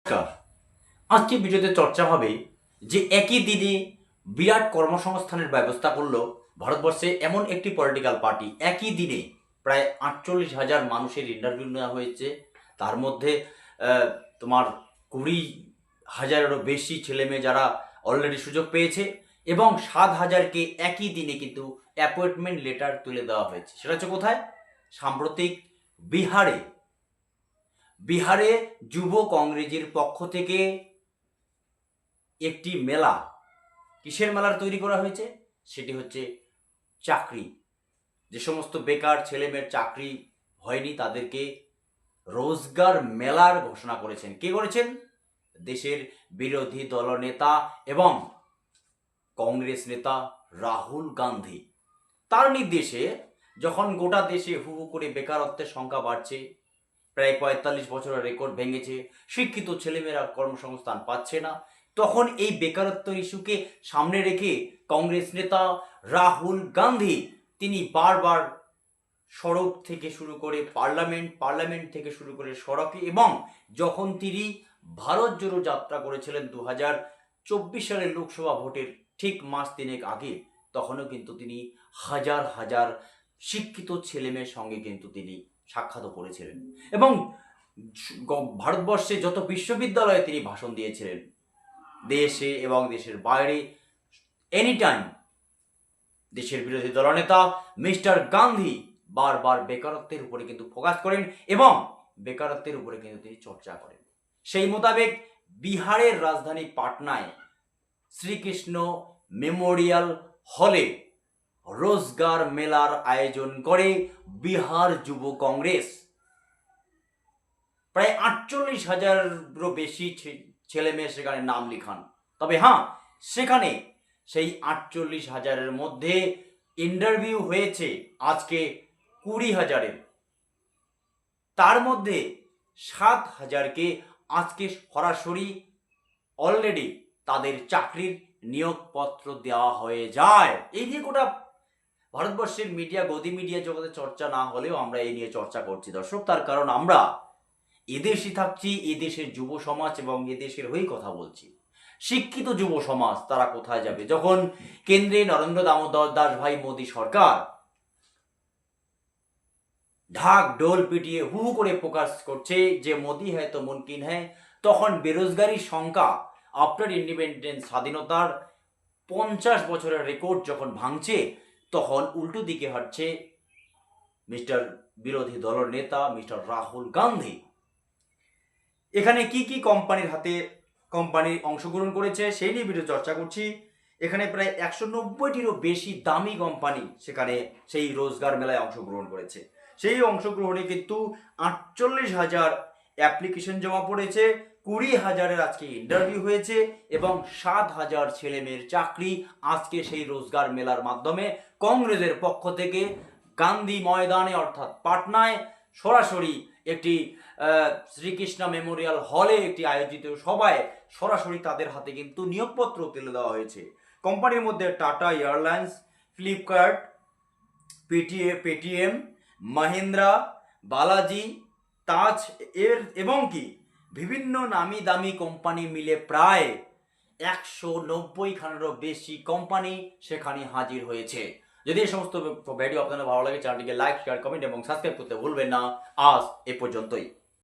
নমস্কার। আজকে ভিডিওতে চর্চা হবে যে একই দিনে বিরাট কর্মসংস্থানের ব্যবস্থা করলো ভারতবর্ষে এমন একটি পলিটিক্যাল পার্টি। একই দিনে প্রায় 48,000 মানুষের ইন্টারভিউ নেওয়া হয়েছে। তার মধ্যে তোমার 20,000-এরও বেশি ছেলেমেয়ে যারা অলরেডি সুযোগ পেয়েছে এবং 7,000-কে একই দিনে কিন্তু অ্যাপয়েন্টমেন্ট লেটার তুলে দেওয়া হয়েছে। সেটা হচ্ছে কোথায়? সাম্প্রতিক বিহারে। বিহারে যুব কংগ্রেসের পক্ষ থেকে একটি মেলা, কিসের মেলার তৈরি করা হয়েছে? সেটি হচ্ছে চাকরি। যে সমস্ত বেকার ছেলেমেয়ের চাকরি হয়নি তাদেরকে রোজগার মেলার ঘোষণা করেছেন। কে করেছেন? দেশের বিরোধী দলনেতা এবং কংগ্রেস নেতা রাহুল গান্ধী। তার নির্দেশে যখন গোটা দেশে হু হু করে বেকারত্বের সংখ্যা বাড়ছে, প্রায় 45 বছরের রেকর্ড ভেঙেছে, শিক্ষিত ছেলেমেয়েরা কর্মসংস্থান পাচ্ছে না, তখন এই বেকারত্ব ইস্যুকে সামনে রেখে কংগ্রেস নেতা রাহুল গান্ধী তিনি বারবার সড়ক থেকে শুরু করে পার্লামেন্ট থেকে শুরু করে সড়কে, এবং যখন তিনি ভারত জোড়ো যাত্রা করেছিলেন 2024 সালের লোকসভা ভোটের ঠিক মাস তিনেক আগে, তখনও কিন্তু তিনি হাজার হাজার শিক্ষিত ছেলেমেয়ের সঙ্গে কিন্তু তিনি সাক্ষাৎ করেছিলেন এবং ভারতবর্ষে যত বিশ্ববিদ্যালয়ে তিনি ভাষণ দিয়েছিলেন, দেশে এবং দেশের বাইরে, এনি টাইম দেশের বিরোধী দলনেতা মিস্টার গান্ধী বারবার বেকারত্বের উপরে কিন্তু ফোকাস করেন এবং বেকারত্বের উপরে কিন্তু তিনি চর্চা করেন। সেই মোতাবেক বিহারের রাজধানী পাটনায় শ্রীকৃষ্ণ মেমোরিয়াল হলে রোজগার মেলার আয়োজন করে বিহার যুব কংগ্রেস। প্রায় 48,000-এরও বেশি ছেলে মেয়ে সেখানে নাম লিখান। তবে হ্যাঁ, সেখানে সেই 48,000-এর মধ্যে ইন্টারভিউ হয়েছে আজকে 20,000-এর। তার মধ্যে 7,000-কে আজকে সরাসরি অলরেডি তাদের চাকরির নিয়োগপত্র দেওয়া হয়ে যায়। এই নিয়ে গোটা ভারতবর্ষের মিডিয়া, গদি মিডিয়া জগতে চর্চা না হলেও আমরা এই নিয়ে চর্চা করছি দর্শক। তার কারণ আমরা এদেশে থাকছি, এদেশের যুব সমাজ এবং এদেশের হয়েই কথা বলছি। শিক্ষিত যুব সমাজ তারা কোথায় যাবে যখন কেন্দ্রে নরেন্দ্র দামোদর দাস ভাই মোদী সরকার ঢাক ঢোল পিটিয়ে হু হু করে প্রকাশ করছে যে মোদী হ্যায় তো মুমকিন হ্যায়, তখন বেরোজগারির সংখ্যা আফটার ইন্ডিপেন্ডেন্স, স্বাধীনতার 50 বছরের রেকর্ড যখন ভাঙছে, তখন উল্টো দিকে হাঁটছে মিস্টার বিরোধী দলের নেতা মিস্টার রাহুল গান্ধী। এখানে কি কি কোম্পানি অংশগ্রহণ করেছে সেই নিয়ে ভিডিও চর্চা করছি। এখানে প্রায় 190-টিরও বেশি দামি কোম্পানি সেখানে সেই রোজগার মেলায় অংশগ্রহণ করেছে। সেই অংশগ্রহণে কিন্তু 48,000 অ্যাপ্লিকেশন জমা পড়েছে, 20,000-এর আজকে ইন্টারভিউ হয়েছে এবং 7,000 ছেলে মেয়ের চাকরি আজকে সেই রোজগার মেলার মাধ্যমে কংগ্রেসের পক্ষ থেকে গান্ধী ময়দানে অর্থাৎ পাটনায় সরাসরি একটি শ্রীকৃষ্ণ মেমোরিয়াল হলে একটি আয়োজিত সভায় সরাসরি তাদের হাতে কিন্তু নিয়োগপত্র তুলে দেওয়া হয়েছে। কোম্পানির মধ্যে Tata Airlines, Flipkart, Paytm, Mahindra, Balaji, Taj এর এবং কি বিভিন্ন নামি দামি কোম্পানি মিলে প্রায় 190খানেরও বেশি কোম্পানি সেখানে হাজির হয়েছে। যদি এই সমস্ত ভিডিও আপনাদের ভালো লাগে, চ্যানেলটিকে লাইক, শেয়ার, কমেন্ট এবং সাবস্ক্রাইব করতে ভুলবেন না। আজ এ পর্যন্তই।